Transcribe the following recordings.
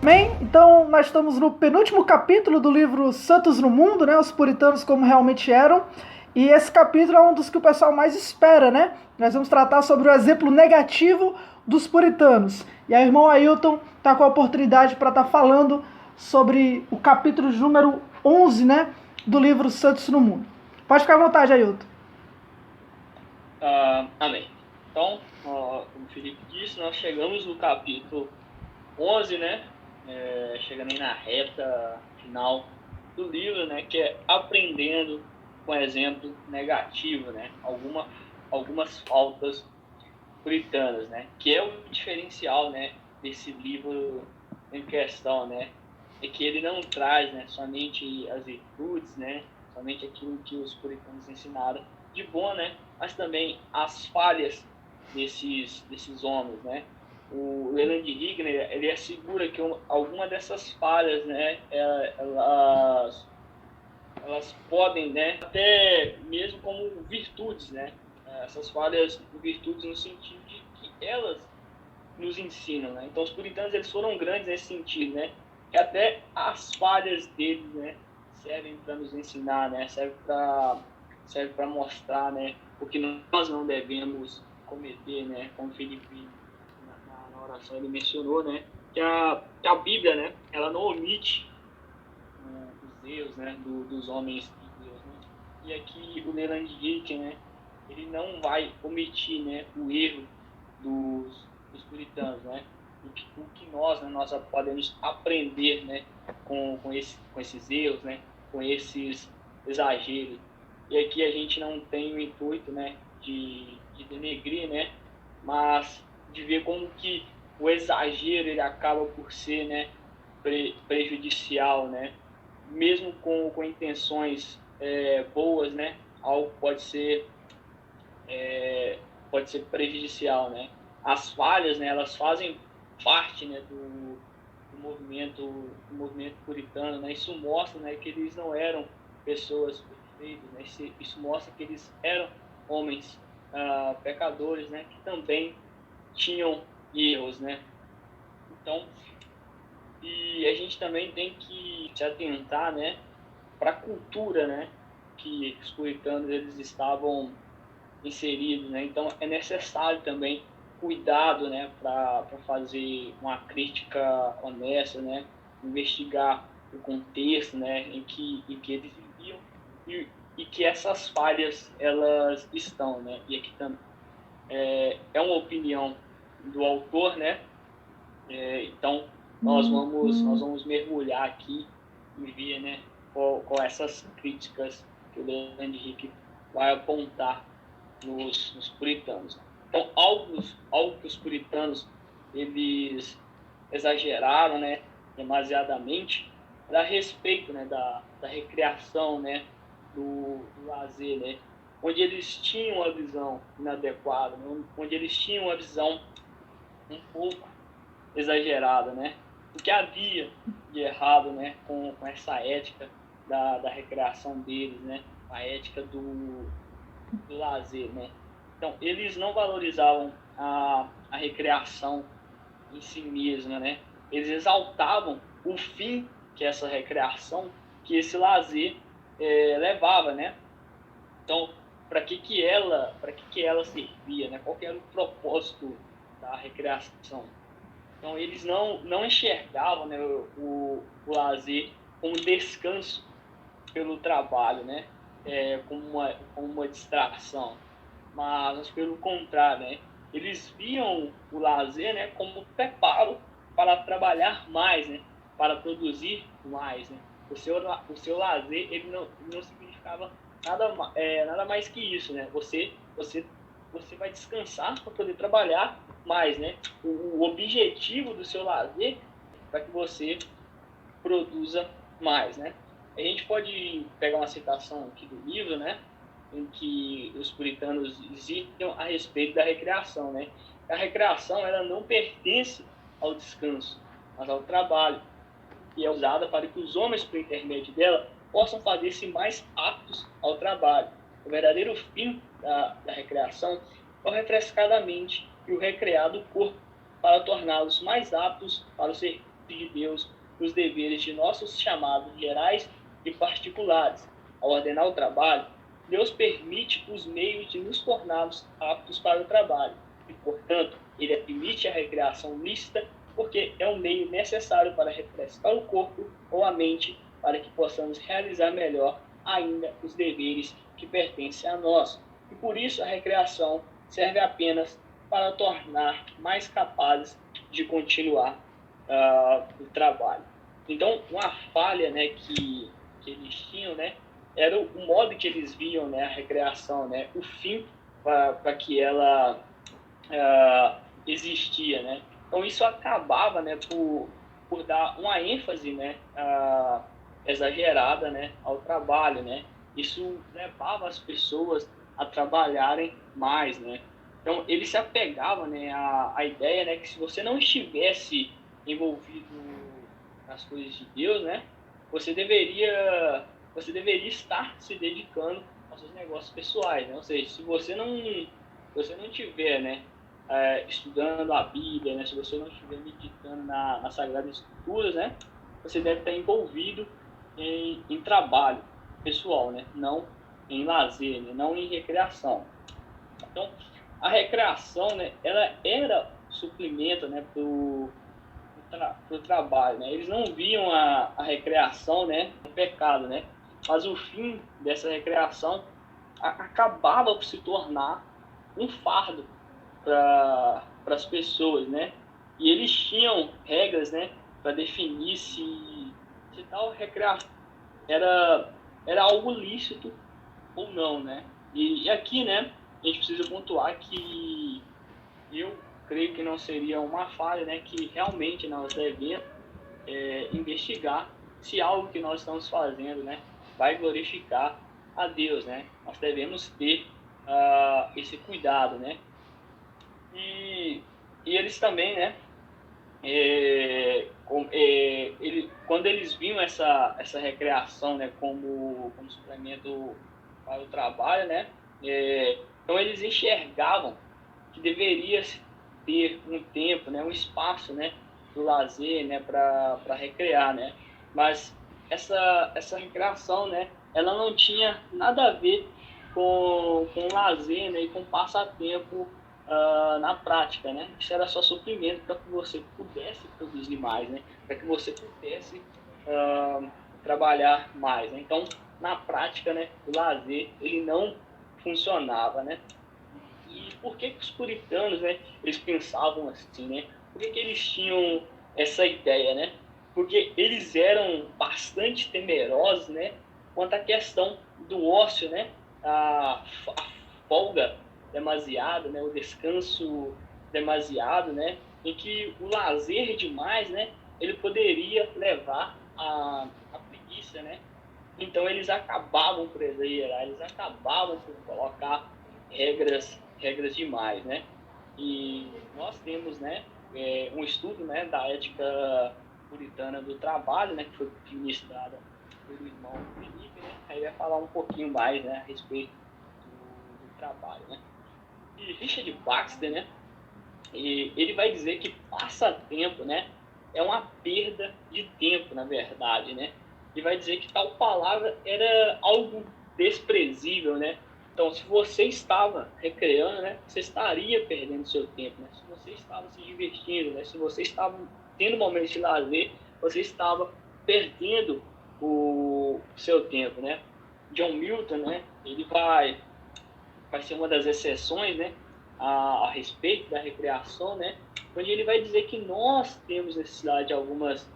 Bem, então nós estamos no penúltimo capítulo do livro Santos no Mundo, né? Os puritanos como realmente eram. E esse capítulo é um dos que o pessoal mais espera, né? Nós vamos tratar sobre o exemplo negativo dos puritanos. E aí, o irmão Ailton está com a oportunidade para estar falando sobre o capítulo número 11, né? Do livro Santos no Mundo. Pode ficar à vontade, Ailton. Amém. Então, como o Felipe disse, nós chegamos no capítulo 11, né? Chegando aí na reta final do livro, né? Que é aprendendo com exemplo negativo, né? Algumas faltas puritanas, né? Que é o diferencial, né? Desse livro em questão, né? É que ele não traz, né? Somente as virtudes, né? Somente aquilo que os puritanos ensinaram de bom, né? Mas também as falhas desses homens, né? O Leland Rigner, ele assegura que alguma dessas falhas, né, elas podem, né, até mesmo como virtudes, né, essas falhas virtudes no sentido de que elas nos ensinam, né. Então os puritanos, eles foram grandes nesse sentido, né, que até as falhas deles, né, servem para nos ensinar, né, serve para mostrar, né, o que nós não devemos cometer, né, como Felipe na oração ele mencionou, né, que a Bíblia, né, ela não omite os erros, né, dos homens de Deus, né. E aqui o Leland Rick, né, ele não vai omitir, né, o erro dos puritanos, né, o que nós, né, nós podemos aprender, né, com esses erros, né, com esses exageros. E aqui a gente não tem o intuito, né, de denegrir, né, mas de ver como que o exagero ele acaba por ser, né, prejudicial, né, mesmo com intenções boas, né, algo pode ser prejudicial, né. As falhas, né, elas fazem parte, né, do movimento puritano, né. Isso mostra, né, que eles não eram pessoas perfeitas, né. Isso mostra que eles eram homens pecadores, né, que também tinham erros, né. Então, e a gente também tem que se atentar, né, para a cultura, né, que os puritanos eles estavam inseridos, né. Então é necessário também cuidado, né, para fazer uma crítica honesta, né, investigar o contexto, né, em que eles viviam e que essas falhas elas estão, né. E aqui também é uma opinião do autor, né. Então nós vamos mergulhar aqui e ver, né, qual essas críticas que o Leandro Henrique vai apontar nos puritanos. Então, algo que os puritanos eles exageraram, né, demasiadamente, a respeito, né, da recreação, né, do lazer, né, onde eles tinham uma visão inadequada, né, onde eles tinham uma visão um pouco exagerada, né, o que havia de errado, né, com essa ética da recreação deles, né, a ética do lazer, né. Então, eles não valorizavam a recreação em si mesma, né. Eles exaltavam o fim que essa recreação, que esse lazer levava, né. Então, para que ela servia, né? Qual que era o propósito da recreação? Então, eles não enxergavam, né, o lazer como descanso pelo trabalho, né, como uma distração, mas pelo contrário, né, eles viam o lazer, né, como preparo para trabalhar mais, né, para produzir mais, né. O seu lazer ele não significava nada mais que isso, né. Você vai descansar para poder trabalhar mais, né. O objetivo do seu lazer é para que você produza mais, né. A gente pode pegar uma citação aqui do livro, né, em que os puritanos diziam a respeito da recreação, né. A recreação ela não pertence ao descanso, mas ao trabalho, e é usada para que os homens, por intermédio dela, possam fazer-se mais aptos ao trabalho. O verdadeiro fim da recreação é o refrescar da mente e o recrear do corpo para torná-los mais aptos para o serviço de Deus, os deveres de nossos chamados gerais e particulares. Ao ordenar o trabalho, Deus permite os meios de nos tornarmos aptos para o trabalho e, portanto, ele admite a recreação lícita porque é um meio necessário para refrescar o corpo ou a mente para que possamos realizar melhor ainda os deveres que pertencem a nós. E por isso a recreação serve apenas para tornar mais capazes de continuar o trabalho. Então, uma falha, né, que eles tinham, né, era o modo que eles viam, né, a recreação, né, o fim para que ela existia, né. Então, isso acabava, né, por dar uma ênfase, né, exagerada, né, ao trabalho, né. Isso levava as pessoas a trabalharem mais, né. Então, ele se apegava, né, à ideia, né, que se você não estivesse envolvido nas coisas de Deus, né, você deveria estar se dedicando aos seus negócios pessoais, né? Ou seja, se você não tiver, né, estudando a Bíblia, né, se você não estiver meditando nas Sagradas Escrituras, né, você deve estar envolvido em trabalho pessoal, né, não em lazer, né, não em recreação. Então, a recreação, né, ela era suplemento, né, pro trabalho, né? Eles não viam a recreação, né, um pecado, né? Mas o fim dessa recreação acabava por se tornar um fardo para as pessoas, né? E eles tinham regras, né, para definir se tal recreação era algo lícito ou não, né? E aqui, né, a gente precisa pontuar que eu creio que não seria uma falha, né, que realmente nós devemos investigar se algo que nós estamos fazendo, né, vai glorificar a Deus, né? Nós devemos ter esse cuidado, né? E eles também, né, quando eles viam essa recreação, né, como suplemento para o trabalho, né, então eles enxergavam que deveria ter um tempo, né, um espaço, né, do lazer, né, para recrear, né, mas essa recreação, né, ela não tinha nada a ver com lazer, né, e com passatempo na prática, né? Isso era só suprimento para que você pudesse produzir mais, né? Para que você pudesse trabalhar mais, né? Então, na prática, né, o lazer ele não funcionava, né? E por que os puritanos, né, eles pensavam assim, né? Por que eles tinham essa ideia, né? Porque eles eram bastante temerosos, né, quanto à questão do ócio, né? A folga demasiada, né, o descanso demasiado, né, em que o lazer demais, né, ele poderia levar a preguiça, né. Então eles acabavam por exagerar, eles acabavam por colocar regras demais, né. E nós temos, né, um estudo, né, da ética puritana do trabalho, né, que foi ministrada pelo irmão Felipe, né. Aí vai falar um pouquinho mais, né, a respeito do trabalho, né. E Richard Baxter, né, e ele vai dizer que passatempo, né, é uma perda de tempo, na verdade, né. E vai dizer que tal palavra era algo desprezível, né. Então, se você estava recreando, né, você estaria perdendo seu tempo, né. Se você estava se divertindo, né, se você estava tendo momentos de lazer, você estava perdendo o seu tempo, né. John Milton, né, ele vai ser uma das exceções, né, a respeito da recreação, né, onde ele vai dizer que nós temos necessidade de algumas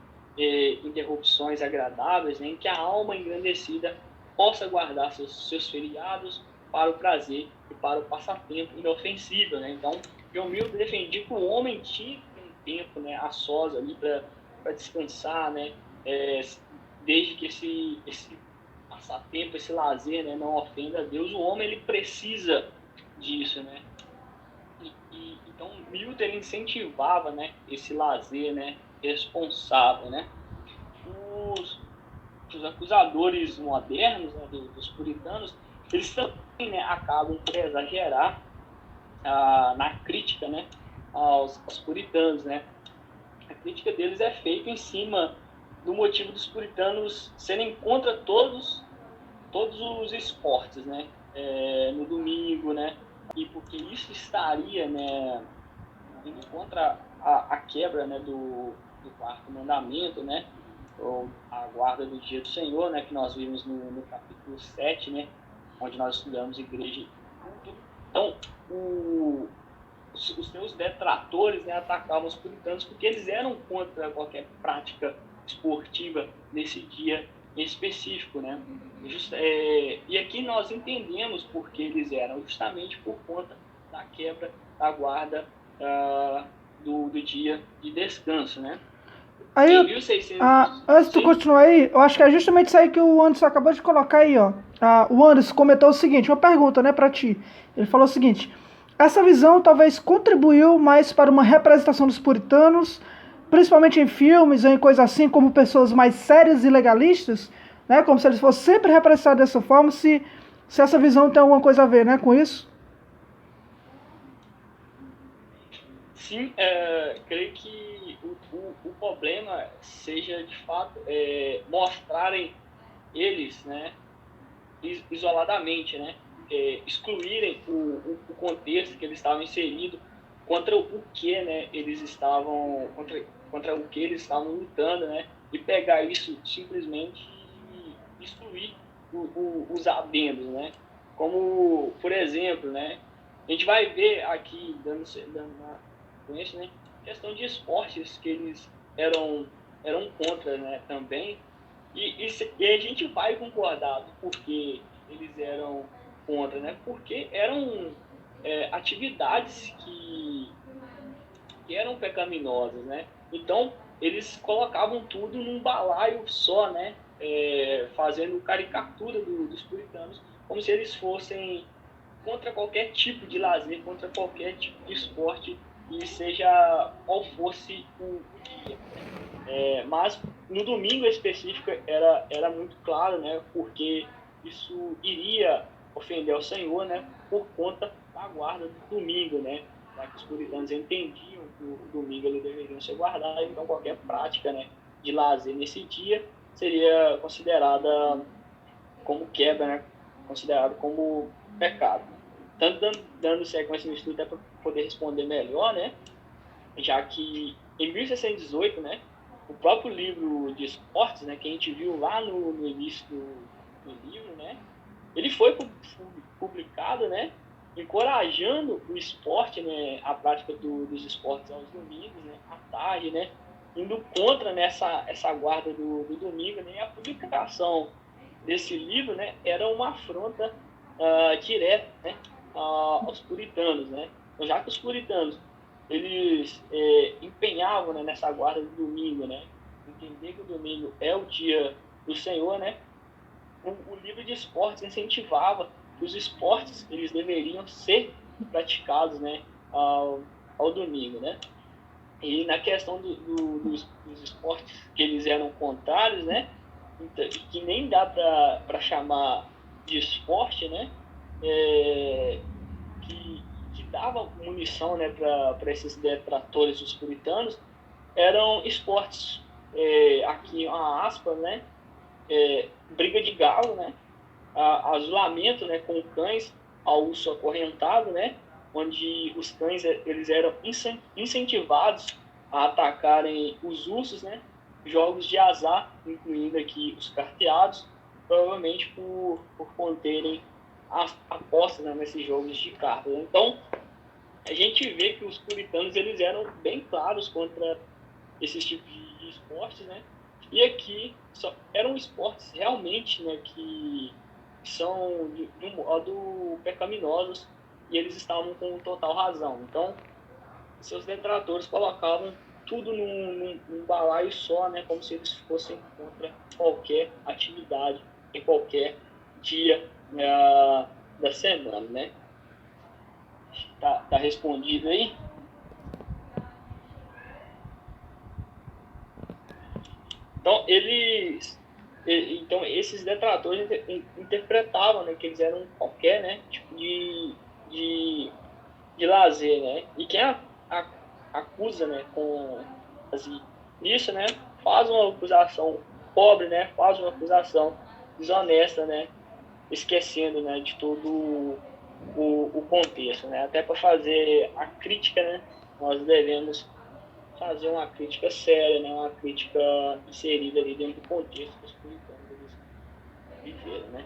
interrupções agradáveis, né, em que a alma engrandecida possa guardar seus feriados para o prazer e para o passatempo inofensível, né. Então, John Milton defendia que o homem tinha um tempo, né, a sós ali para descansar, né, desde que esse passatempo, esse lazer, né, não ofenda a Deus, o homem ele precisa disso, né? Então Milton incentivava, né, esse lazer, né, responsável, né? Os acusadores modernos, né, dos puritanos, eles também, né, acabam por exagerar na crítica, né, aos puritanos, né? a crítica deles é feita em cima do motivo dos puritanos serem contra todos os esportes, né? No domingo, né? E porque isso estaria, né, indo contra a quebra, né, do quarto mandamento, né? Ou a guarda do dia do Senhor, né? Que nós vimos no capítulo 7, né? Onde nós estudamos igreja e culto. Então, os seus detratores, né, atacavam os puritanos porque eles eram contra qualquer prática esportiva nesse dia em específico, né? E aqui nós entendemos por que eles eram, justamente por conta da quebra da guarda do dia de descanso, né? Aí, Em 1600... antes de tu Sim? continuar aí, eu acho que é justamente isso aí que o Anderson acabou de colocar aí, ó. O Anderson comentou o seguinte, uma pergunta, né, pra ti. Ele falou o seguinte: essa visão talvez contribuiu mais para uma representação dos puritanos, principalmente em filmes ou em coisas assim, como pessoas mais sérias e legalistas, né, como se eles fossem sempre representados dessa forma, se essa visão tem alguma coisa a ver, né, com isso? Sim, creio que o problema seja, de fato, mostrarem eles, né, isoladamente, né, excluírem o contexto que eles estavam inseridos contra o que, né, eles estavam contra o que eles estavam lutando, né, e pegar isso simplesmente e excluir os adendos, né, como, por exemplo, né, a gente vai ver aqui dando com isso, né, questão de esportes que eles eram contra, né, também. E a gente vai concordar do porquê eles eram contra, né? Porque eram atividades que eram pecaminosas, né? Então, eles colocavam tudo num balaio só, né? Fazendo caricatura dos puritanos, como se eles fossem contra qualquer tipo de lazer, contra qualquer tipo de esporte, e seja qual fosse o dia. Mas no domingo em específico era muito claro, né? Porque isso iria ofender ao Senhor, né? Por conta da guarda do domingo, né? Já que os puritanos entendiam que o domingo ele deveria ser guardado, então qualquer prática, né, de lazer nesse dia seria considerada como quebra, né? Considerado como pecado. Tanto dando sequência no estudo, até para poder responder melhor, né? Já que em 1618, né, o próprio livro de esportes, né, que a gente viu lá no início do livro, né, ele foi publicado, né, encorajando o esporte, né, a prática dos esportes aos domingos, né, à tarde, né, indo contra nessa essa guarda do domingo, né, e a publicação desse livro, né, era uma afronta direta, né, aos puritanos, né. Então, já que os puritanos eles empenhavam, né, nessa guarda do domingo, né, entender que o domingo é o dia do Senhor, né, o livro de esportes incentivava que os esportes eles deveriam ser praticados, né, ao domingo, né. E na questão dos esportes que eles eram contrários, né, então, que nem dá para chamar de esporte, né, que dava munição, né, para esses detratores dos puritanos, eram esportes, aqui uma aspa, né, briga de galo, né, azulamento, né, com cães ao urso acorrentado, né, onde os cães eles eram incentivados a atacarem os ursos, né, jogos de azar, incluindo aqui os carteados, provavelmente por conterem apostas, né, nesses jogos de cartas. Então, a gente vê que os puritanos eles eram bem claros contra esses tipos de esportes, né? E aqui eram esportes realmente, né, que são de um modo pecaminosos e eles estavam com total razão. Então, seus detratores colocavam tudo num balaio só, né, como se eles fossem contra qualquer atividade em qualquer dia da semana, né? Tá respondido aí? Então esses detratores interpretavam, né, que eles eram qualquer, né, tipo de lazer, né? E quem acusa, né, base nisso, né, faz uma acusação pobre, né, faz uma acusação desonesta, né, esquecendo, né, de todo o contexto, né, até para fazer a crítica, né, nós devemos fazer uma crítica séria, né, uma crítica inserida ali dentro do contexto que os puritanos eles viveram, né.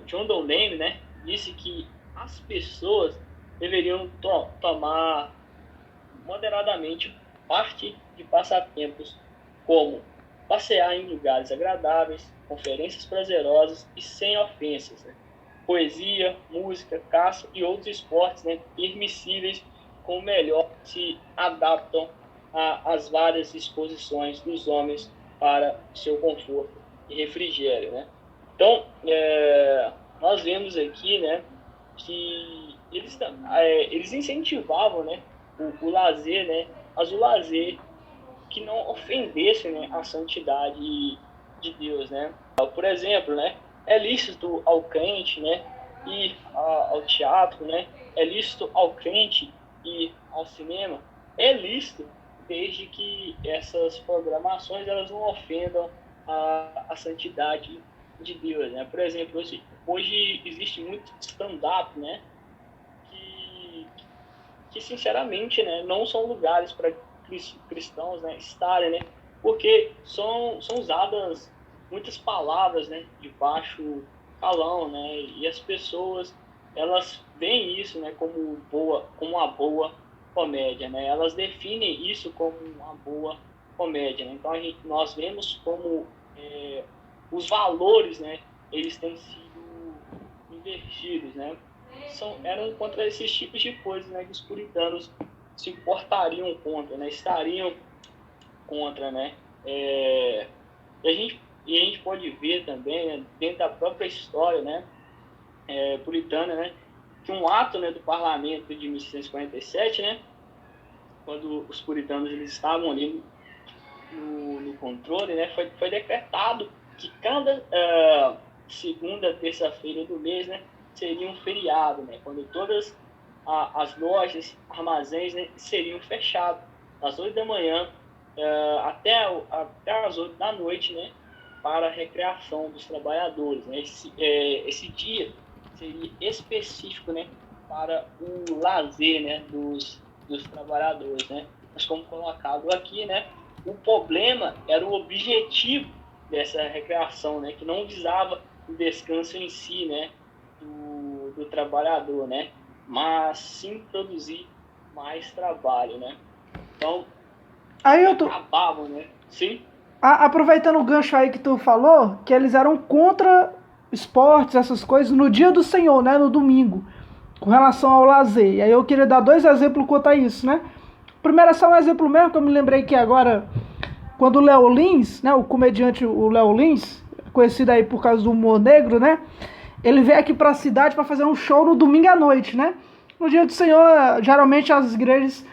John Donne, né, disse que as pessoas deveriam tomar moderadamente parte de passatempos como passear em lugares agradáveis, conferências prazerosas e sem ofensas, né? Poesia, música, caça e outros esportes, né, permissíveis, com melhor se adaptam às várias disposições dos homens para seu conforto e refrigério, né? Então, nós vemos aqui, né, que eles incentivavam, né, o lazer, né, mas o lazer que não ofendesse, né, a santidade de Deus, né? Por exemplo, né, é lícito ao crente, né, ir ao teatro, né? É lícito ao crente ir ao cinema? É lícito, desde que essas programações elas não ofendam a santidade de Deus, né? Por exemplo, hoje existe muito stand-up, né, que sinceramente, né, não são lugares para cristãos, né, estarem, né, porque são usadas muitas palavras, né, de baixo calão, né, e as pessoas elas veem isso, né, como uma boa comédia, né, elas definem isso como uma boa comédia, né? Então nós vemos como os valores, né, eles têm sido invertidos, né? Eram contra esses tipos de coisas, né, que os puritanos se portariam contra, né, estariam contra, né? E a gente pode ver também, né, dentro da própria história, né, puritana, né, que um ato, né, do parlamento de 1647, né, quando os puritanos eles estavam ali no controle, né, foi decretado que cada segunda terça-feira do mês, né, seria um feriado, né, quando todas as lojas, armazéns, né, seriam fechados das 8 da manhã até as 8 da noite, né, para a recreação dos trabalhadores, né. Esse dia seria específico, né, para o lazer, né, dos trabalhadores, né. Mas como colocado aqui, né, o problema era o objetivo dessa recreação, né, que não visava o descanso em si, né, do trabalhador, né, mas sim produzir mais trabalho, né. Então, acabavam, né, sim. Aproveitando o gancho aí que tu falou, que eles eram contra esportes, essas coisas, no dia do Senhor, né, no domingo, com relação ao lazer. E aí eu queria dar 2 exemplos quanto a isso, né. Primeiro é só um exemplo mesmo, que eu me lembrei que agora, quando o Léo Lins, né, o comediante o Léo Lins, conhecido aí por causa do humor negro, né, ele veio aqui pra cidade para fazer um show no domingo à noite, né. No dia do Senhor, geralmente as igrejas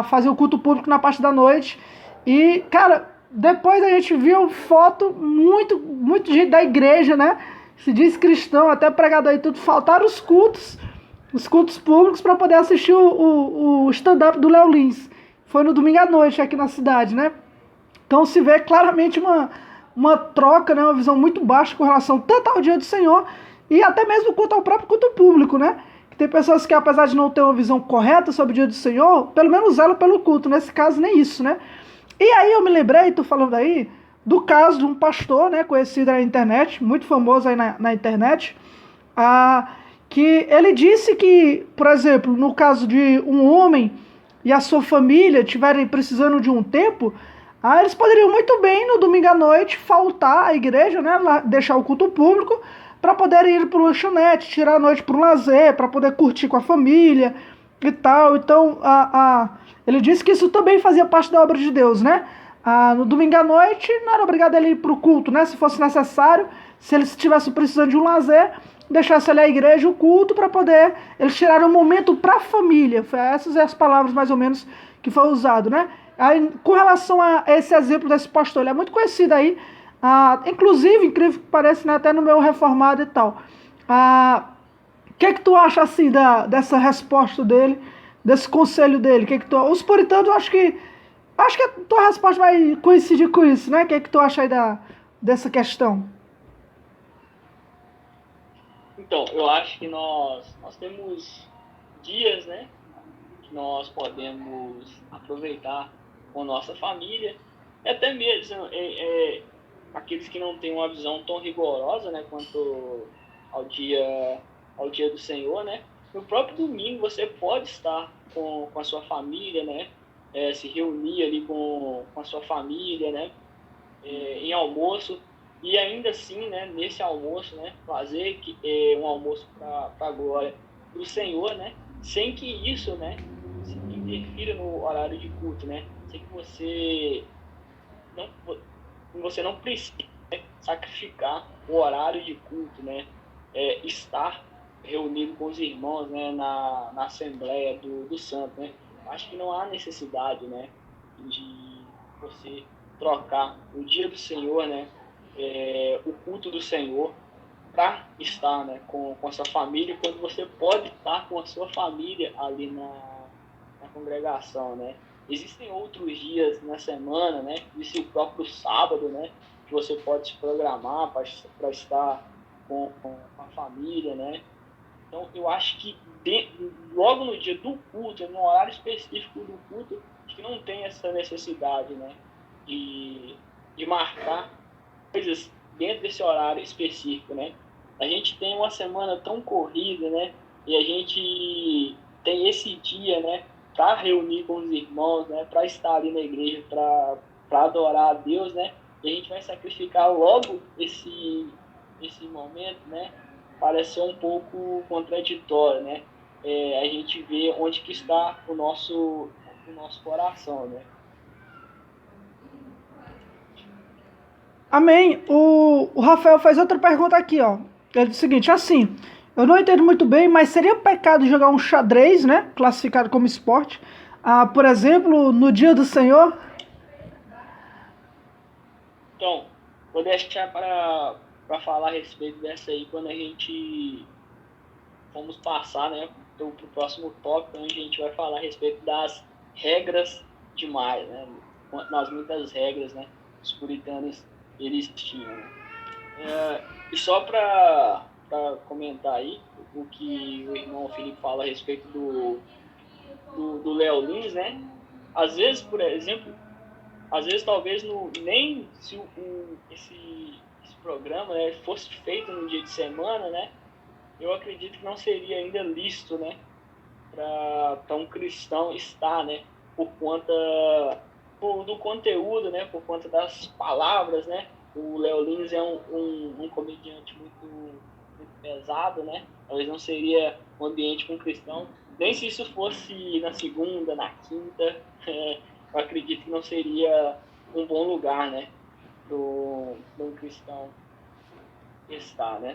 fazem o culto público na parte da noite. E, cara, depois a gente viu foto, muito gente da igreja, né, se diz cristão, até pregador e tudo, faltaram os cultos públicos para poder assistir o stand-up do Léo Lins. Foi no domingo à noite aqui na cidade, né. Então se vê claramente uma troca, né, uma visão muito baixa com relação tanto ao dia do Senhor e até mesmo quanto ao próprio culto público, né. Que tem pessoas que, apesar de não ter uma visão correta sobre o dia do Senhor, pelo menos zelam pelo culto. Nesse caso, nem isso, né. E aí eu me lembrei, tu falando aí, do caso de um pastor, né, conhecido na internet, muito famoso aí na internet, que ele disse que, por exemplo, no caso de um homem e a sua família estiverem precisando de um tempo, eles poderiam muito bem, no domingo à noite, faltar à igreja, né, deixar o culto público, para poder ir para o lanchonete, tirar a noite para o lazer, para poder curtir com a família e tal. Então, ele disse que isso também fazia parte da obra de Deus, né? No domingo à noite, não era obrigado ele ir para o culto, né? Se fosse necessário, se eles estivessem precisando de um lazer, deixasse ali a igreja, o culto, para poder eles tirarem um momento para a família. Essas são as palavras, mais ou menos, que foi usado, né? Aí, com relação a esse exemplo desse pastor, ele é muito conhecido aí, inclusive, incrível que pareça, né, até no meu reformado e tal. O que tu acha, assim, dessa resposta dele desse conselho dele? Que tu, os puritanos, acho que a tua resposta vai coincidir com isso, né? O que tu acha aí dessa questão? Então, eu acho que nós temos dias, né, que nós podemos aproveitar com nossa família, e até mesmo aqueles que não têm uma visão tão rigorosa, né, quanto ao dia, ao dia do Senhor, né? No próprio domingo você pode estar com a sua família, né? Se reunir ali com a sua família, né? Em almoço e ainda assim, né, nesse almoço, né, fazer um almoço para a glória do Senhor, né, sem que isso, né, interfira no horário de culto, né, sem que não, você não precisa, né, sacrificar o horário de culto, né, estar reunido com os irmãos, né, na Assembleia do Santo, né. Acho que não há necessidade, né, de você trocar o dia do Senhor, né, o culto do Senhor, para estar, né, com a sua família, quando você pode estar com a sua família ali na congregação, né. Existem outros dias na semana, né, existe o próprio sábado, né, que você pode se programar para estar com a família, né. Então, eu acho que logo no dia do culto, no horário específico do culto, acho que não tem essa necessidade, né, de marcar coisas dentro desse horário específico, né? A gente tem uma semana tão corrida, né? E a gente tem esse dia, né? Para reunir com os irmãos, né? Para estar ali na igreja, para adorar a Deus, né? E a gente vai sacrificar logo esse momento, né? Parece ser um pouco contraditório, né? A gente vê onde que está o nosso coração, né? Amém. O Rafael faz outra pergunta aqui, ó. Ele diz o seguinte, assim, eu não entendo muito bem, mas seria pecado jogar um xadrez, né? Classificado como esporte. Por exemplo, no dia do Senhor? Então, vou deixar para falar a respeito dessa aí quando a gente vamos passar, né, para o próximo tópico, onde a gente vai falar a respeito das regras demais, né, nas muitas regras, né, os puritanos eles tinham, né. E só para comentar aí o que o irmão Felipe fala a respeito do Léo Lins, né, às vezes, por exemplo, às vezes talvez nem se esse programa, né, fosse feito no dia de semana, né, eu acredito que não seria ainda lícito, né, para um cristão estar, né, por conta do conteúdo, né, por conta das palavras, né. O Léo Lins é um comediante muito pesado, né. Talvez não seria um ambiente com cristão, nem se isso fosse na segunda, na quinta, eu acredito que não seria um bom lugar, né, para um cristão estar, né.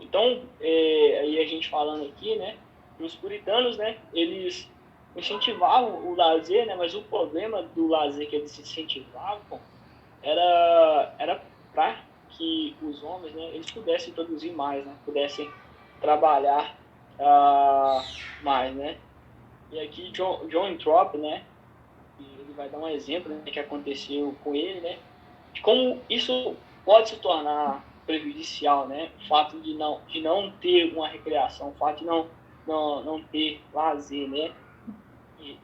Então, aí a gente falando aqui, né, os puritanos, né, eles incentivavam o lazer, né, mas o problema do lazer que eles incentivavam era para que os homens, né, eles pudessem produzir mais, né, pudessem trabalhar mais, né. E aqui John Winthrop, né, ele vai dar um exemplo, né, que aconteceu com ele, né, de como isso pode se tornar prejudicial, né? O fato de não ter uma recreação, o fato de não ter lazer, né?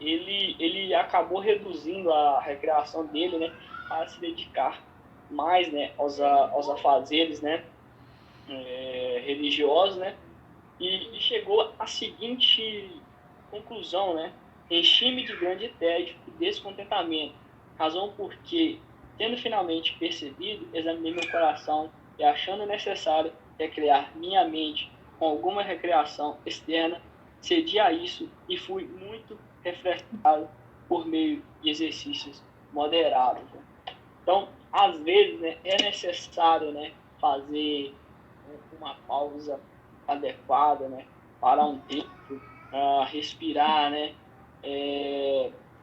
Ele acabou reduzindo a recreação dele, né? Para se dedicar mais, né? Aos afazeres, né? Religiosos, né? E chegou à seguinte conclusão, né? Enchi-me de grande tédio e descontentamento, razão porque, tendo finalmente percebido, examinei meu coração e, achando necessário recrear minha mente com alguma recreação externa, cedi a isso e fui muito refrescado por meio de exercícios moderados. Então, às vezes, né, é necessário, né, fazer uma pausa adequada, né, parar um tempo, respirar, né,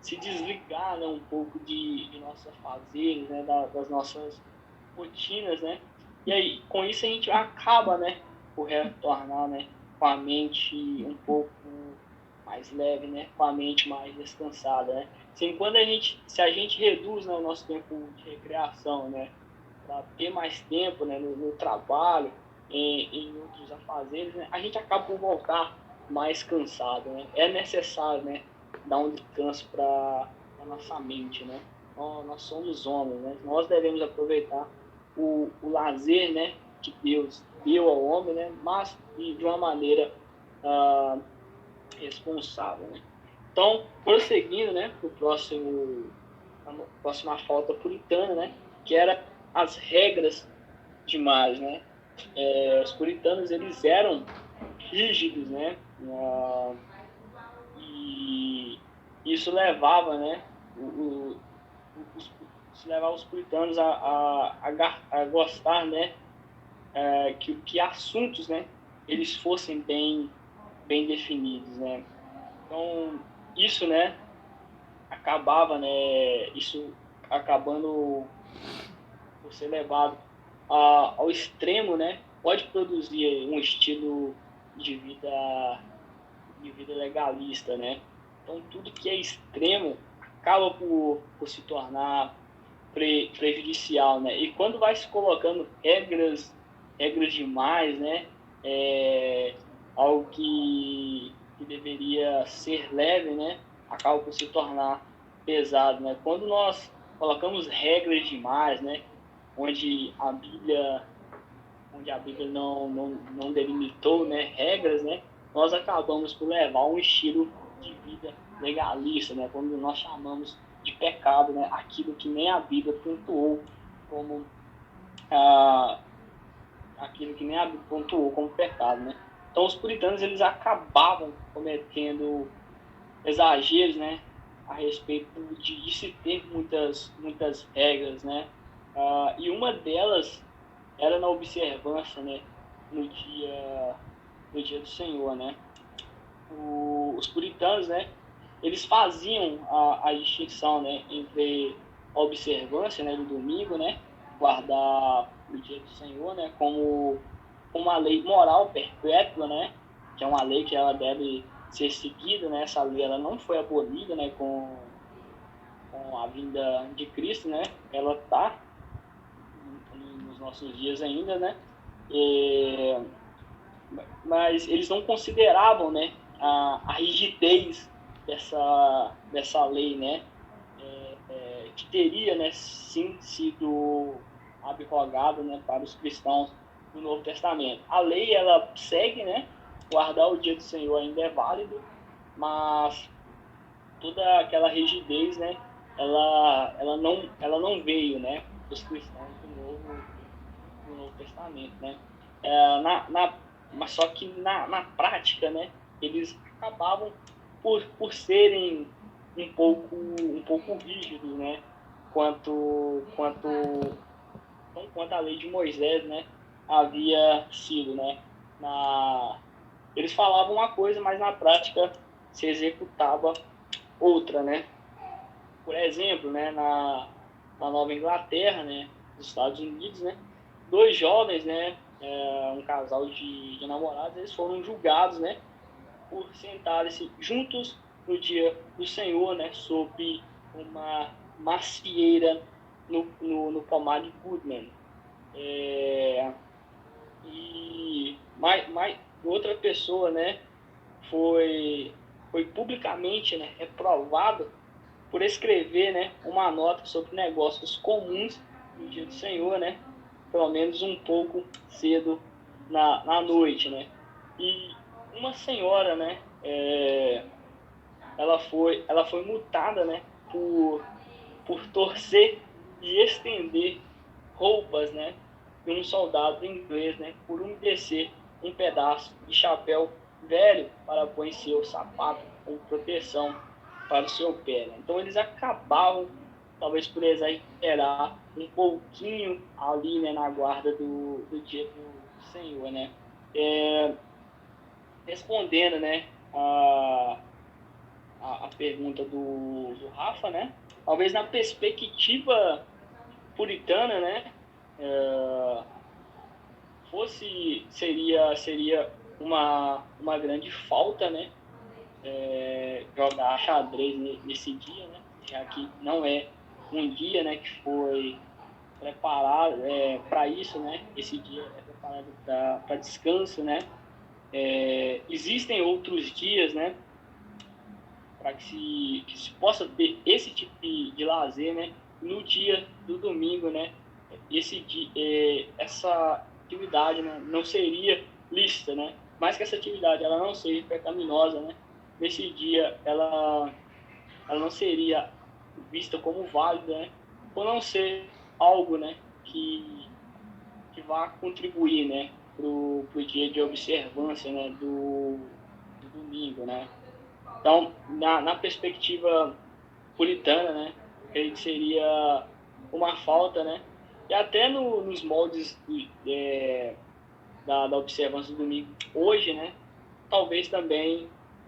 se desligar, né, um pouco de nossos afazeres, né, das nossas rotinas, né, e aí com isso a gente acaba, né, por retornar, né, com a mente um pouco mais leve, né? Com a mente mais descansada, né? Assim, se a gente reduz, né, o nosso tempo de recreação, né, para ter mais tempo, né, no trabalho, em outros afazeres, né, a gente acaba por voltar mais cansado, né? É necessário, né, dar um descanso para a nossa mente, né? Nós somos homens, né? Nós devemos aproveitar o lazer, né, que Deus deu ao homem, né, mas de uma maneira responsável, né? Então, prosseguindo, né, para a próxima falta puritana, né, que era as regras demais, né? Os puritanos, eles eram rígidos, né? E isso levava, né, isso levava os puritanos a gostar, né, que assuntos, né, eles fossem bem definidos, né? Então, isso, né, isso acabando por ser levado ao extremo, né, pode produzir um estilo de vida, de vida legalista, né? Então, tudo que é extremo acaba por se tornar prejudicial, né? E quando vai se colocando regras demais, né? Algo que deveria ser leve, né? Acaba por se tornar pesado, né? Quando nós colocamos regras demais, né? Onde a Bíblia não delimitou, né, regras, né, nós acabamos por levar um estilo de vida legalista, né, quando nós chamamos de pecado, né, aquilo que nem a Bíblia pontuou como aquilo que nem a Bíblia pontuou como pecado, né. Então os puritanos, eles acabavam cometendo exageros, né, a respeito de se ter muitas regras, né, e uma delas era na observância, né, no dia, no dia do Senhor, né. Os puritanos, né, eles faziam a distinção, né, entre a observância, né, do domingo, né, guardar o dia do Senhor, né, como uma lei moral perpétua, né, que é uma lei que ela deve ser seguida, né, essa lei ela não foi abolida, né, com a vinda de Cristo, né, ela está nos nossos dias ainda, né, mas eles não consideravam, né, a rigidez dessa lei, né, que teria, né, sim sido abrogada, né, para os cristãos do Novo Testamento. A lei, ela segue, né, guardar o dia do Senhor ainda é válido, mas toda aquela rigidez, né, ela não veio, né, dos cristãos do Novo Testamento, né. Mas só que na prática, né, eles acabavam por serem um pouco rígidos, né, quanto a lei de Moisés, né, havia sido, né. Eles falavam uma coisa, mas na prática se executava outra, né. Por exemplo, né, na Nova Inglaterra, né, nos Estados Unidos, né, dois jovens, né, um casal de namorados, eles foram julgados, né, por sentarem-se juntos no dia do Senhor, né, sob uma macieira no pomar de Goodman. E outra pessoa, né, foi publicamente, né, reprovado por escrever, né, uma nota sobre negócios comuns no dia do Senhor, né, pelo menos um pouco cedo na noite, né. E uma senhora, né, ela foi multada, né, por torcer e estender roupas, né, de um soldado inglês, né, por umedecer um pedaço de chapéu velho para pôr em seu sapato como proteção para o seu pé, né? Então eles acabavam, talvez por exagerar um pouquinho ali, né, na guarda do dia do Senhor, né? Respondendo, né, a pergunta do Rafa, né? Talvez na perspectiva puritana, né? Seria uma grande falta, né? jogar xadrez nesse dia, né? Já que não é um dia, né, que foi preparado para isso, né? Esse dia é preparado para descanso, né? Existem outros dias, né, para que se possa ter esse tipo de lazer, né, no dia do domingo, né, essa atividade, né, não seria lícita, né, mas que essa atividade ela não seja pecaminosa, né, nesse dia ela não seria vista como válida, né, por não ser algo, né, que vá contribuir, né, pro dia de observância, né, do domingo, né. Então, na perspectiva puritana, né, eu creio que seria uma falta, né, e até nos moldes da observância do domingo hoje, né, talvez também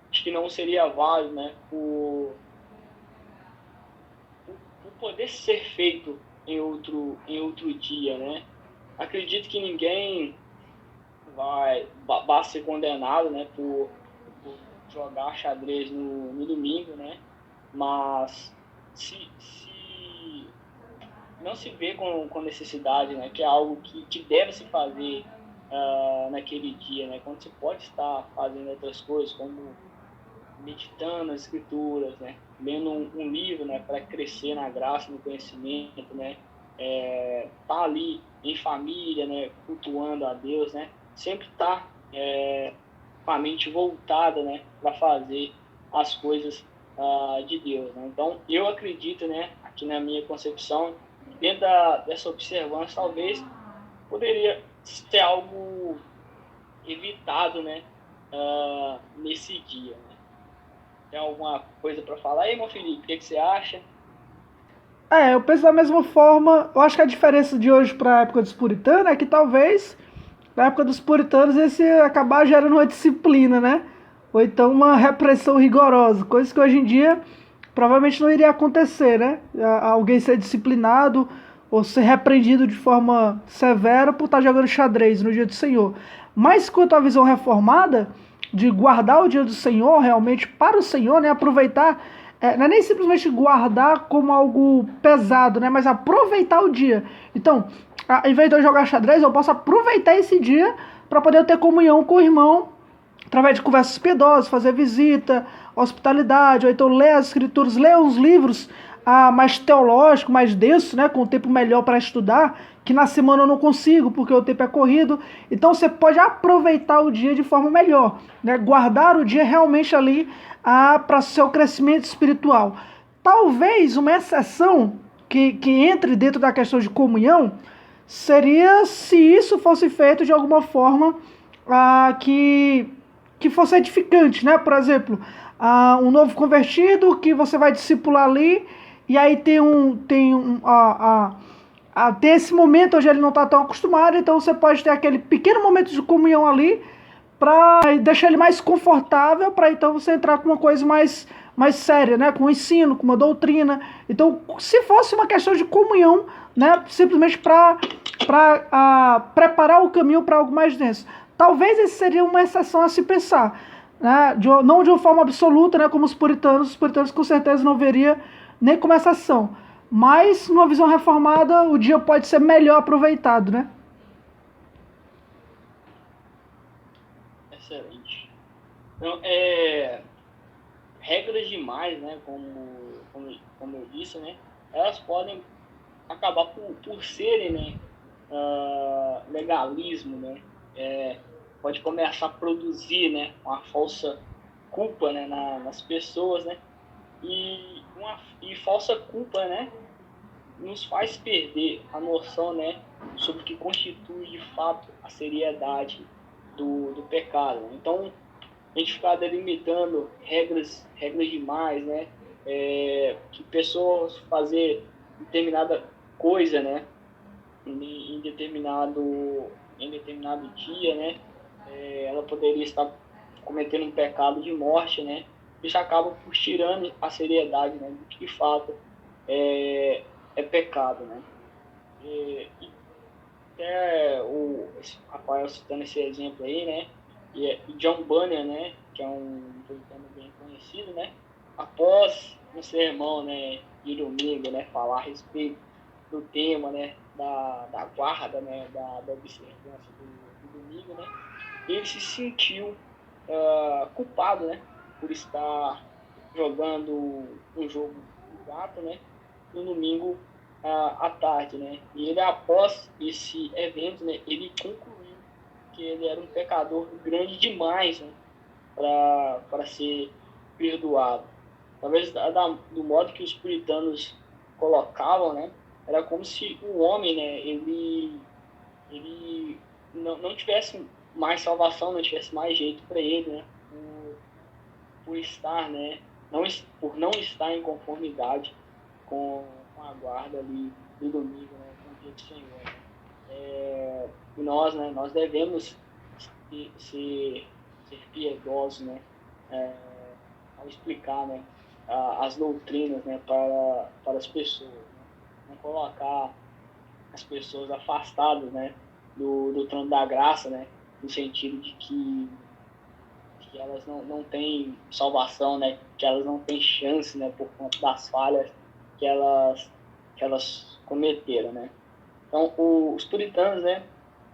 acho que não seria válido, né, por poder ser feito em outro dia, né. Acredito que ninguém vai ser condenado, né, por jogar xadrez no domingo, né? Mas se não se vê com necessidade, né? Que é algo que deve se fazer naquele dia, né? Quando você pode estar fazendo outras coisas, como meditando nas escrituras, né? Lendo um livro, né? Para crescer na graça, no conhecimento, né? Tá ali em família, né? Cultuando a Deus, né? Sempre tá com a mente voltada, né? Para fazer as coisas de Deus, né? Então, eu acredito, né? Aqui na minha concepção, dentro dessa observância, talvez poderia ser algo evitado, né? Nesse dia, né? Tem alguma coisa para falar aí, meu Felipe? O que você acha? Eu penso da mesma forma. Eu acho que a diferença de hoje para a época dos puritanos é que talvez na época dos puritanos esse acabar gerando uma disciplina, né? Ou então uma repressão rigorosa, coisa que hoje em dia provavelmente não iria acontecer, né? Alguém ser disciplinado ou ser repreendido de forma severa por estar jogando xadrez no dia do Senhor. Mas quanto à visão reformada, de guardar o dia do Senhor realmente para o Senhor, né? Aproveitar, não é nem simplesmente guardar como algo pesado, né? Mas aproveitar o dia. Então, em vez de eu jogar xadrez, eu posso aproveitar esse dia para poder ter comunhão com o irmão, através de conversas piedosas, fazer visita, hospitalidade, ou então ler as escrituras, ler uns livros mais teológicos, mais densos, né, com um tempo melhor para estudar, que na semana eu não consigo, porque o tempo é corrido. Então você pode aproveitar o dia de forma melhor, né, guardar o dia realmente ali para seu crescimento espiritual. Talvez uma exceção que entre dentro da questão de comunhão seria se isso fosse feito de alguma forma que fosse edificante, né? Por exemplo, um novo convertido que você vai discipular ali, e aí tem esse momento onde ele não está tão acostumado, então você pode ter aquele pequeno momento de comunhão ali para deixar ele mais confortável, para então você entrar com uma coisa mais séria, né? Com um ensino, com uma doutrina. Então, se fosse uma questão de comunhão, né? Simplesmente para preparar o caminho para algo mais denso. Talvez esse seria uma exceção a se pensar, né? Não de uma forma absoluta, né? Como os puritanos com certeza não veria nem como exceção. Mas, numa visão reformada, o dia pode ser melhor aproveitado, né? Excelente. Então, regras demais, né, como eu disse, né, elas podem acabar por serem, né, legalismo, né, pode começar a produzir, né, uma falsa culpa, né, nas pessoas, né, e falsa culpa, né, nos faz perder a noção, né, sobre o que constitui de fato a seriedade do pecado. Então, a gente ficar delimitando regras demais, né, que pessoas fazer determinada coisa, né, em determinado dia, né, ela poderia estar cometendo um pecado de morte, né, isso acaba por tirando a seriedade, né, do que de fato é pecado, né. E até o Rafael citando esse exemplo aí, né, e John Bunyan, né, que é um puritano bem conhecido, né, após um sermão, né, de domingo, né, falar a respeito do tema, né, da guarda, né, da observância do domingo, né, ele se sentiu culpado, né, por estar jogando um jogo de gato, né, no domingo à tarde, né, e ele após esse evento, né, ele concluiu que ele era um pecador grande demais, né, para ser perdoado. Talvez do modo que os puritanos colocavam, né, era como se o homem, né, ele não tivesse mais salvação, não tivesse mais jeito para ele, né, por estar, né, por não estar em conformidade com a guarda ali do domingo, né, com o dia do Senhor. Né. E nós, né, nós devemos ser piedosos, né, ao explicar, né, as doutrinas, né, para as pessoas, né? Não colocar as pessoas afastadas, né, do trono da graça, né, no sentido de que elas não têm salvação, né, que elas não têm chance, né, por conta das falhas que elas cometeram, né. Então, os puritanos, né,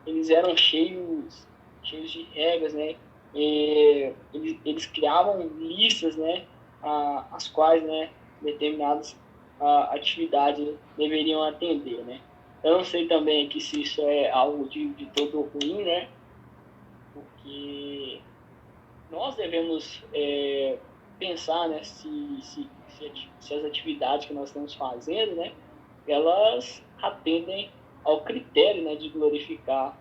eles eram cheios de regras, né, eles criavam listas, né, as quais, né, determinadas atividades deveriam atender, né. Eu não sei também aqui se isso é algo de todo ruim, né, porque nós devemos pensar, né, se as atividades que nós estamos fazendo, né, elas atendem ao critério, né, de glorificar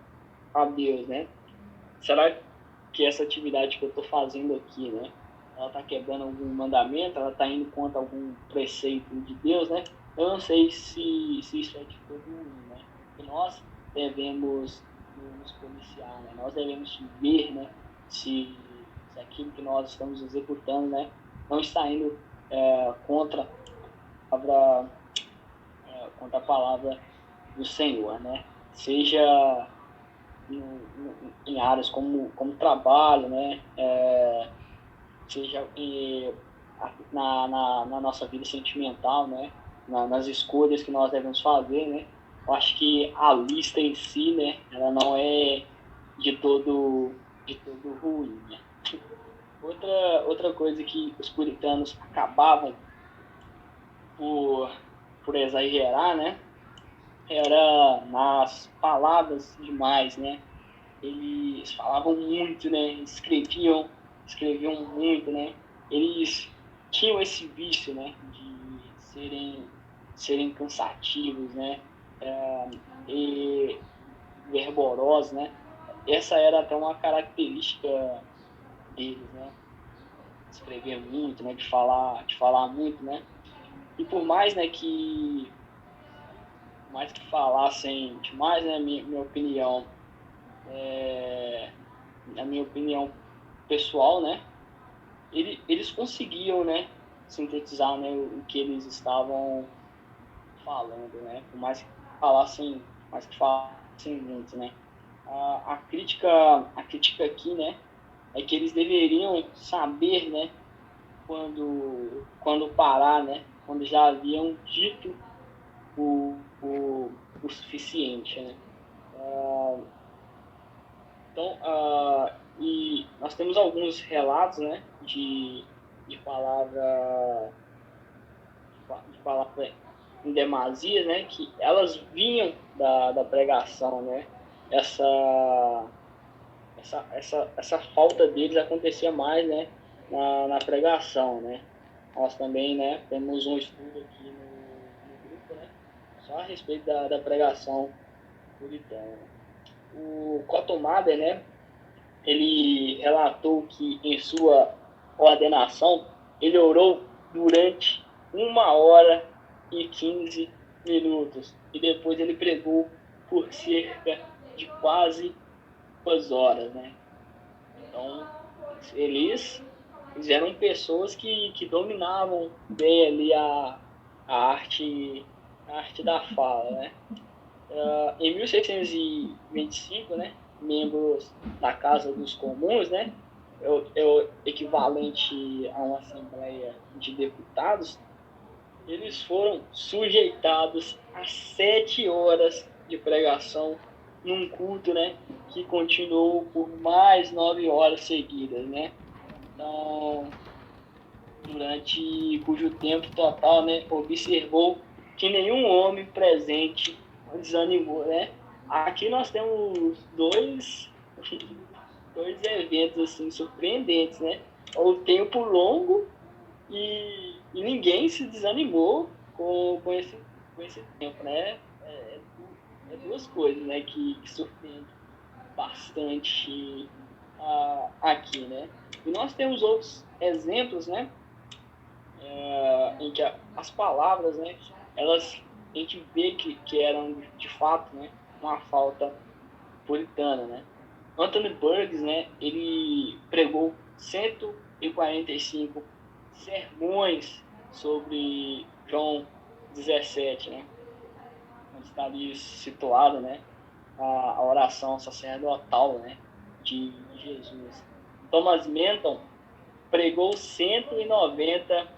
a Deus, né? Será que essa atividade que eu estou fazendo aqui, né, ela está quebrando algum mandamento, ela está indo contra algum preceito de Deus, né? Eu não sei se isso é de todo mundo, né? E nós devemos nos policiar, né? Nós devemos ver, né, se aquilo que nós estamos executando, né, não está indo contra a palavra do Senhor, né? Seja em áreas como trabalho, né? Seja na nossa vida sentimental, né? Nas escolhas que nós devemos fazer, né? Eu acho que a lista em si, né? Ela não é de todo ruim, né? Outra coisa que os puritanos acabavam por exagerar, né, era nas palavras demais, né? Eles falavam muito, né? Escreviam muito, né? Eles tinham esse vício, né, de serem cansativos, né? E verboros, né? Essa era até uma característica deles, né? Escrever muito, né? De falar muito, né? E por mais, né, que falassem demais, né, na minha opinião pessoal, né, eles conseguiam, né, sintetizar, né, o que eles estavam falando, né, por mais que falassem muito, né. A crítica aqui, né, é que eles deveriam saber, né, quando parar, né, quando já haviam dito o suficiente, né. Então, e nós temos alguns relatos, né, de palavra em demasia, né, que elas vinham da pregação, né. Essa falta deles acontecia mais, né, na pregação, né. Nós também, né, temos um estudo aqui no grupo, né, só a respeito da pregação puritana. O Cotton Mather, né, ele relatou que em sua ordenação ele orou durante 1h15 e depois ele pregou por cerca de quase 2 horas, né? Então, eles eram pessoas que dominavam bem ali a arte da fala, né? Em 1625, né, membros da Casa dos Comuns, né? É o equivalente a uma Assembleia de Deputados. Eles foram sujeitados a 7 horas de pregação num culto, né, que continuou por mais 9 horas seguidas, né? Então, durante cujo tempo total, né, observou que nenhum homem presente desanimou, né? Aqui nós temos dois eventos assim surpreendentes, né? O tempo longo e ninguém se desanimou com esse tempo, né? É duas coisas, né, que surpreendem bastante aqui, né? E nós temos outros exemplos, né, em que as palavras, né, elas, a gente vê que eram de fato, né, uma falta puritana, né? Anthony Burgess, né, ele pregou 145 sermões sobre João 17, né? Onde está ali situado, né, a oração sacerdotal, né, de Jesus. Thomas Menton pregou 190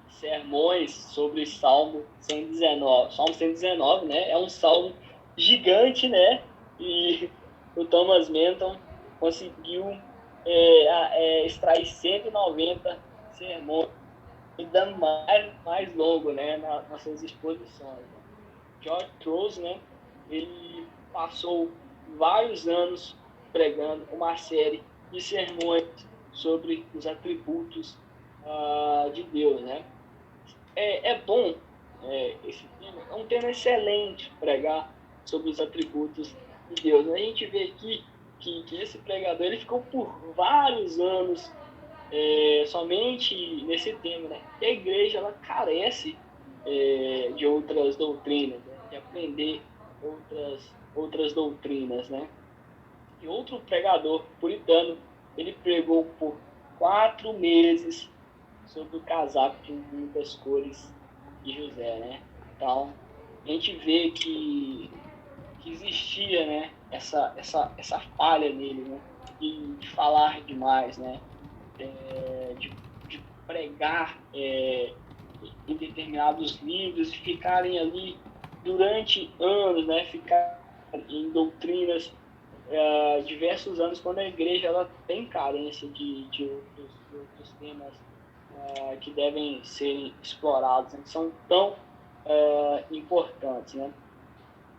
sermões sobre Salmo 119. Salmo 119, né, é um salmo gigante, né? E o Thomas Menton conseguiu extrair 190 sermões, dando mais longo, né, nas suas exposições. George Trouxe, né, ele passou vários anos pregando uma série de sermões sobre os atributos de Deus, né? É bom esse tema, é um tema excelente pregar sobre os atributos de Deus. A gente vê aqui que esse pregador ele ficou por vários anos somente nesse tema, né? E a igreja ela carece de outras doutrinas, né? De aprender outras doutrinas, né? E outro pregador puritano, ele pregou por 4 meses sobre o casaco de muitas cores de José, né? Então, a gente vê que existia, né, essa falha nele, né? De falar demais, né? De pregar em determinados livros, de ficarem ali durante anos, né? Ficar em doutrinas diversos anos, quando a igreja ela tem carência de outros temas que devem ser explorados, né, que são tão importantes, né?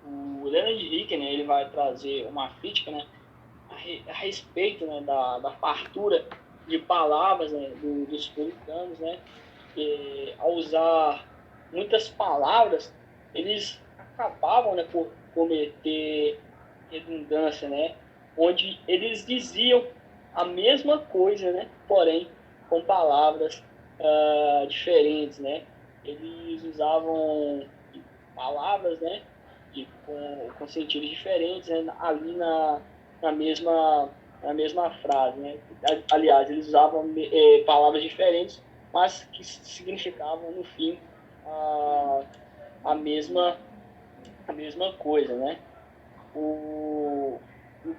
O Leonard Ricken, né, ele vai trazer uma crítica, né, a respeito, né, da fartura de palavras, né, dos puritanos, né? Ao usar muitas palavras, eles acabavam, né, por cometer redundância, né? Onde eles diziam a mesma coisa, né? Porém, com palavras diferentes, né? Eles usavam palavras, né? Com sentidos diferentes, né? Ali na mesma frase, né? Aliás, eles usavam palavras diferentes, mas que significavam no fim a mesma coisa, né? O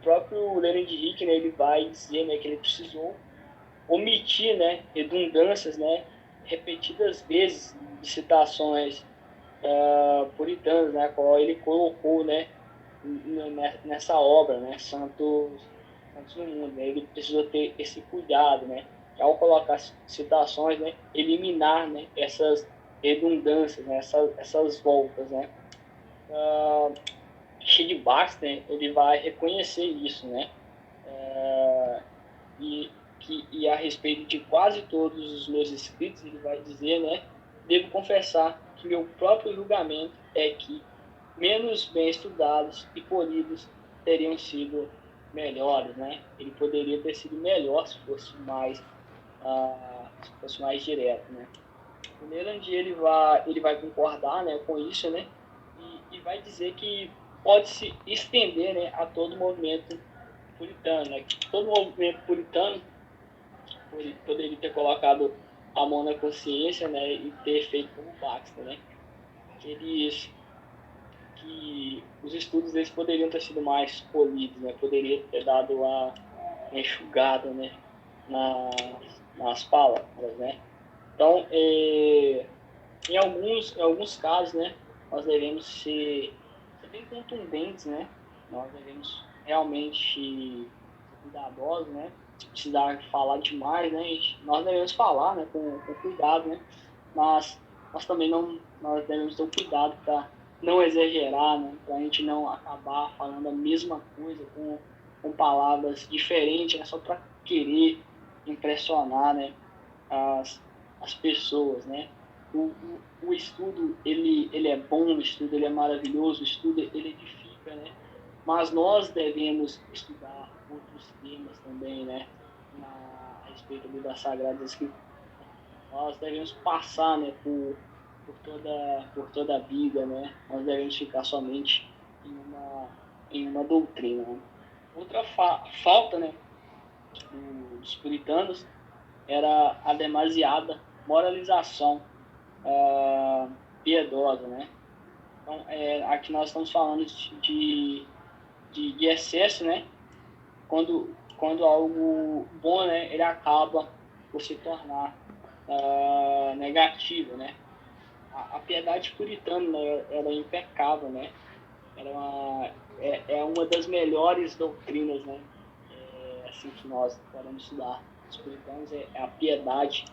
próprio Leonard Rick, né, ele vai dizer, né, que ele precisou omitir, né, redundâncias, né, repetidas vezes de citações puritanas, né, a qual ele colocou, né, nessa obra, né, Santos no Mundo, né? Ele precisou ter esse cuidado, né, ao colocar citações, né, eliminar, né, essas redundâncias, né, essas voltas, né. Richard Baxter, ele vai reconhecer isso, né? E a respeito de quase todos os meus escritos, ele vai dizer, né? Devo confessar que meu próprio julgamento é que menos bem estudados e polidos teriam sido melhores, né? Ele poderia ter sido melhor se fosse mais direto, né? O Leland, ele vai concordar, né, com isso, né? E vai dizer que pode se estender, né, a todo o movimento puritano, né? Que todo o movimento puritano poderia ter colocado a mão na consciência, né, e ter feito como Baxter, né? Que que os estudos deles poderiam ter sido mais polidos, né? Poderia ter dado uma enxugada, né? nas palavras, né? Então, em alguns casos, né? Nós devemos ser bem contundentes, né? Nós devemos realmente ser cuidadosos, né? Se precisar falar demais, né? Nós devemos falar, né? Com cuidado, né? Mas nós também nós devemos ter o cuidado para não exagerar, né? Para a gente não acabar falando a mesma coisa com palavras diferentes, né? Só para querer impressionar, né? As pessoas, né? O estudo, ele é bom, o estudo ele é maravilhoso, o estudo ele edifica, né? Mas nós devemos estudar outros temas também, né? A respeito das Sagradas Escrituras. Nós devemos passar, né, por toda a vida, né? Nós devemos ficar somente em uma doutrina, né? Outra falta, né, dos puritanos era a demasiada moralização piedosa, né? Então, aqui nós estamos falando de excesso, né? Quando algo bom, né, ele acaba por se tornar negativo, né? A piedade puritana, né, ela é impecável, né? É uma das melhores doutrinas, né? Assim que nós podemos estudar os puritanos, é a piedade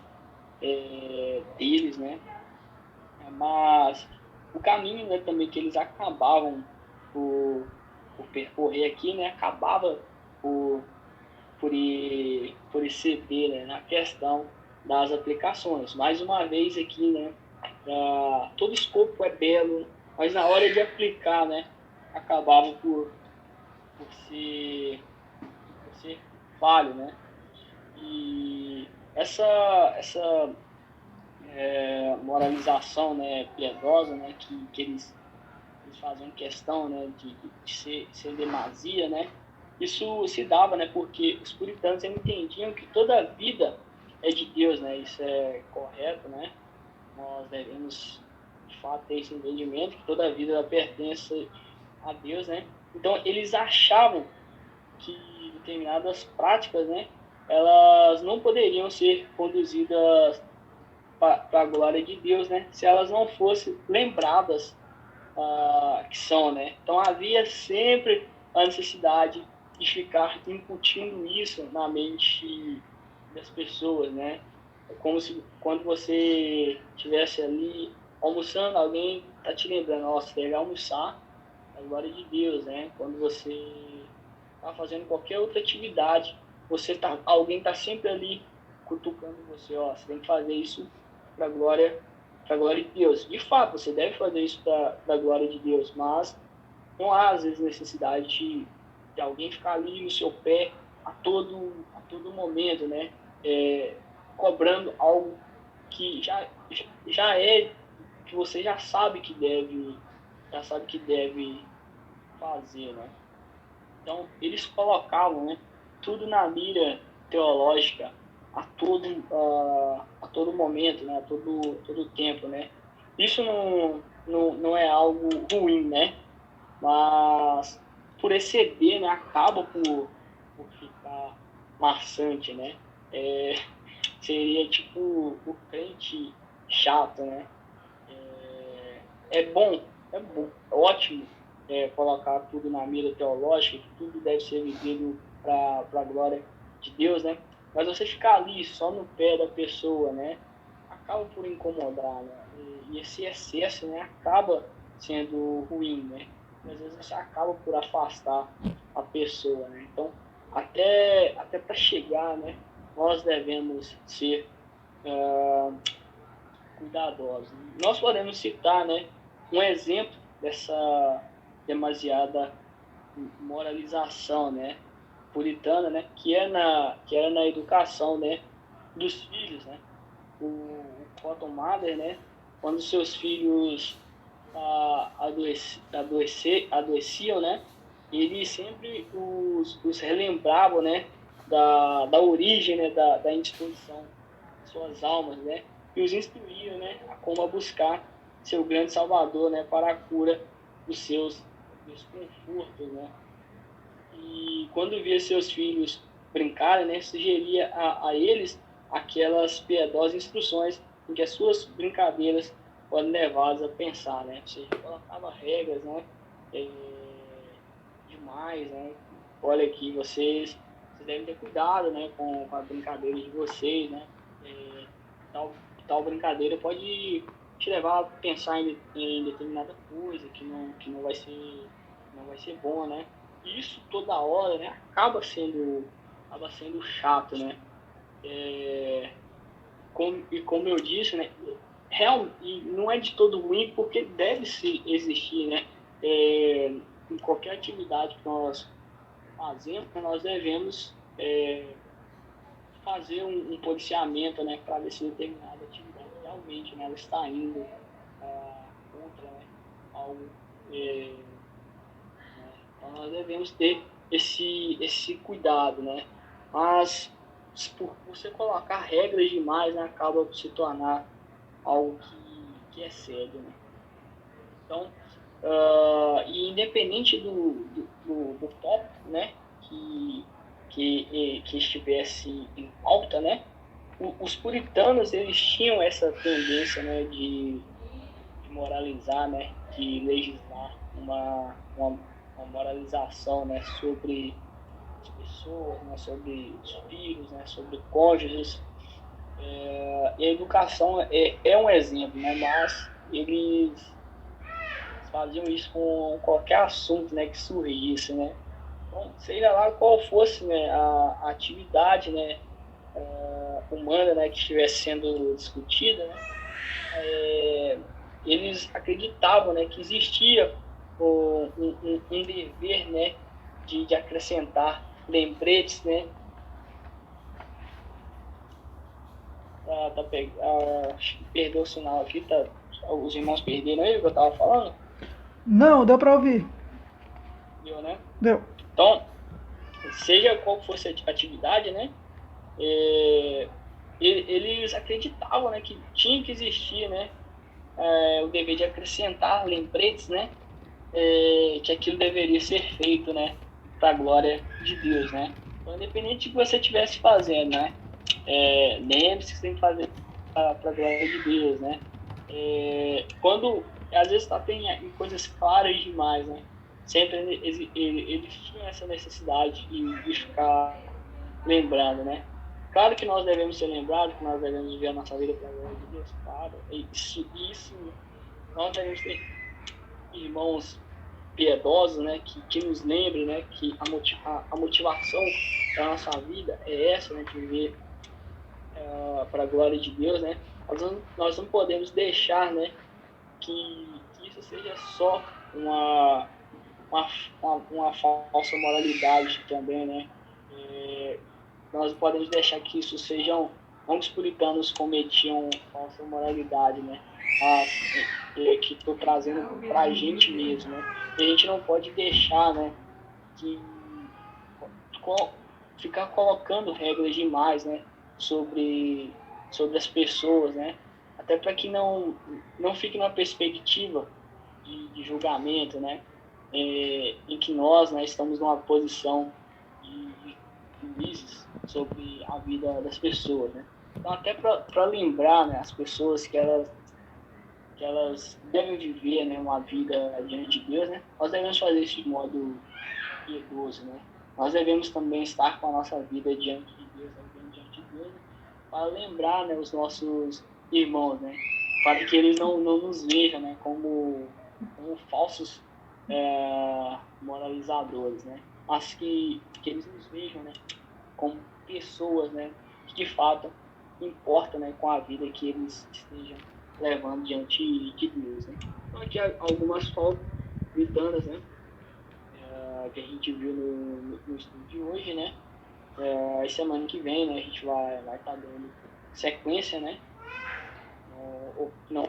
deles, né? Mas o caminho, né, também que eles acabavam por percorrer aqui, né, acabava por exceder, né, na questão das aplicações. Mais uma vez aqui, né, todo escopo é belo, mas na hora de aplicar, né, acabava por ser falho, né? E essa moralização, né, piedosa, né, que eles faziam questão, né, de ser demasia, né, isso se dava, né, porque os puritanos entendiam que toda a vida é de Deus, né, isso é correto, né, nós devemos, de fato, ter esse entendimento que toda a vida pertence a Deus, né, então eles achavam que determinadas práticas, né, elas não poderiam ser conduzidas para a glória de Deus, né, se elas não fossem lembradas que são, né? Então havia sempre a necessidade de ficar incutindo isso na mente das pessoas, né? É como se quando você estivesse ali almoçando, alguém tá te lembrando, nossa, você deve almoçar a glória de Deus, né? Quando você tá fazendo qualquer outra atividade, alguém tá sempre ali cutucando você, ó, você tem que fazer isso para a glória de Deus. De fato, você deve fazer isso da glória de Deus, mas não há, às vezes, necessidade de alguém ficar ali no seu pé a todo momento, né? Cobrando algo que já é, que você já sabe que deve fazer, né? Então, eles colocavam, né, tudo na mira teológica a todo momento, né, a todo tempo, né. Isso não é algo ruim, né, mas por exceder, né, acaba por ficar maçante, né. Seria tipo o crente chato, né. É bom, é ótimo colocar tudo na mira teológica, que tudo deve ser vivido para a glória de Deus, né? Mas você ficar ali só no pé da pessoa, né? Acaba por incomodar, né? E esse excesso, né? Acaba sendo ruim, né? E às vezes você acaba por afastar a pessoa, né? Então, até para chegar, né? Nós devemos ser cuidadosos. Nós podemos citar, né? Um exemplo dessa demasiada moralização, né, puritana, né, que era na educação, né, dos filhos, né. O Cotton Mather, né, quando seus filhos adoeciam, né, ele sempre os relembrava, né, da origem, né, da indisposição de suas almas, né, e os instruía, né, a como buscar seu grande Salvador, né, para a cura os seus desconfortos, né? E quando via seus filhos brincarem, né, sugeria a eles aquelas piedosas instruções em que as suas brincadeiras podem levá-los a pensar, né? Ou seja, colocava regras, né? É, demais, né? Olha aqui, vocês devem ter cuidado, né, com as brincadeiras de vocês, né? É, tal brincadeira pode te levar a pensar em determinada coisa que não vai ser bom, né? E isso toda hora, né, acaba sendo chato, né? Como eu disse, né, e não é de todo ruim porque deve se existir, né? Em qualquer atividade que nós fazemos, nós devemos fazer um policiamento, né, para ver se determinada atividade realmente, né, ela está indo contra, né, algo. Né? Então nós devemos ter esse cuidado, né? Mas por você colocar regras demais, né, acaba se tornar algo que é sério, né? Então, e independente do tópico, né, que estivesse em pauta, né, os puritanos eles tinham essa tendência, né, de moralizar, né, de legislar uma moralização, né, sobre as pessoas, né, sobre os filhos, né, sobre cônjuges. E a educação é um exemplo, né, mas eles faziam isso com qualquer assunto, né, que surgisse, né. Então, seja lá qual fosse, né, a atividade, né, humana, né, que estivesse sendo discutida, né, eles acreditavam, né, que existia um dever, né, de acrescentar lembretes, né. Perdeu o sinal aqui, tá, os irmãos perderam aí o que eu estava falando? Não, deu pra ouvir. Deu, né? Deu. Então, seja qual fosse a atividade, né, eles acreditavam, né, que tinha que existir, né, o dever de acrescentar lembretes, né, que aquilo deveria ser feito, né, para a glória de Deus, né. Então, independente do que você estivesse fazendo, né, lembre-se que você tem que fazer para a glória de Deus, né. Quando, às vezes, tem coisas claras demais, né, sempre eles tinham essa necessidade de ficar lembrando, né. Claro que nós devemos ser lembrados, que nós devemos viver a nossa vida para a glória de Deus, claro. Isso nós devemos ter irmãos piedosos, né, que nos lembrem, né, que a motivação da nossa vida é essa, né, de viver para a glória de Deus, né. Nós não podemos deixar, né, que isso seja só uma falsa moralidade também, né. Nós não podemos deixar que isso sejam, não os puritanos cometiam falsa moralidade, né, mas que estou trazendo para a gente mesmo, né. E a gente não pode deixar, né, que ficar colocando regras demais, né, sobre as pessoas, né, até para que não fique numa perspectiva de julgamento, né, em que nós, né, estamos numa posição de juízes sobre a vida das pessoas, né. Então, até para lembrar, né, as pessoas que elas devem viver, né, uma vida diante de Deus, né, nós devemos fazer isso de modo piedoso, né. Nós devemos também estar com a nossa vida diante de Deus, né, diante de Deus, né, para lembrar, né, os nossos irmãos, né, para que eles não nos vejam, né, como falsos moralizadores, né, mas que eles nos vejam, né, como pessoas, né, que de fato importam, né, com a vida que eles estejam levando diante de Deus, né. Então aqui algumas fotos vidanas, né, que a gente viu no estudo de hoje, né. Semana que vem, né, a gente vai estar dando sequência, né, ou não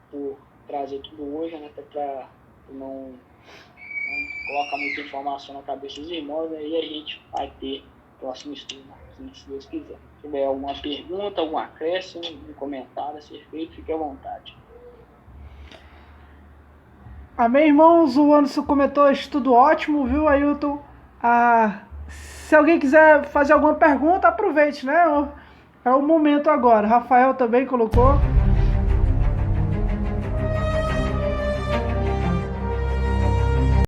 por trazer tudo hoje, né, até para não colocar muita informação na cabeça dos irmãos, né, e a gente vai ter próximo estudo, né, se Deus quiser. Se tiver alguma pergunta, algum acréscimo, um comentário a ser feito, fique à vontade. Amém, irmãos? O Anderson comentou estudo ótimo, viu, Ailton? Se alguém quiser fazer alguma pergunta, aproveite, né? É o momento agora. Rafael também colocou.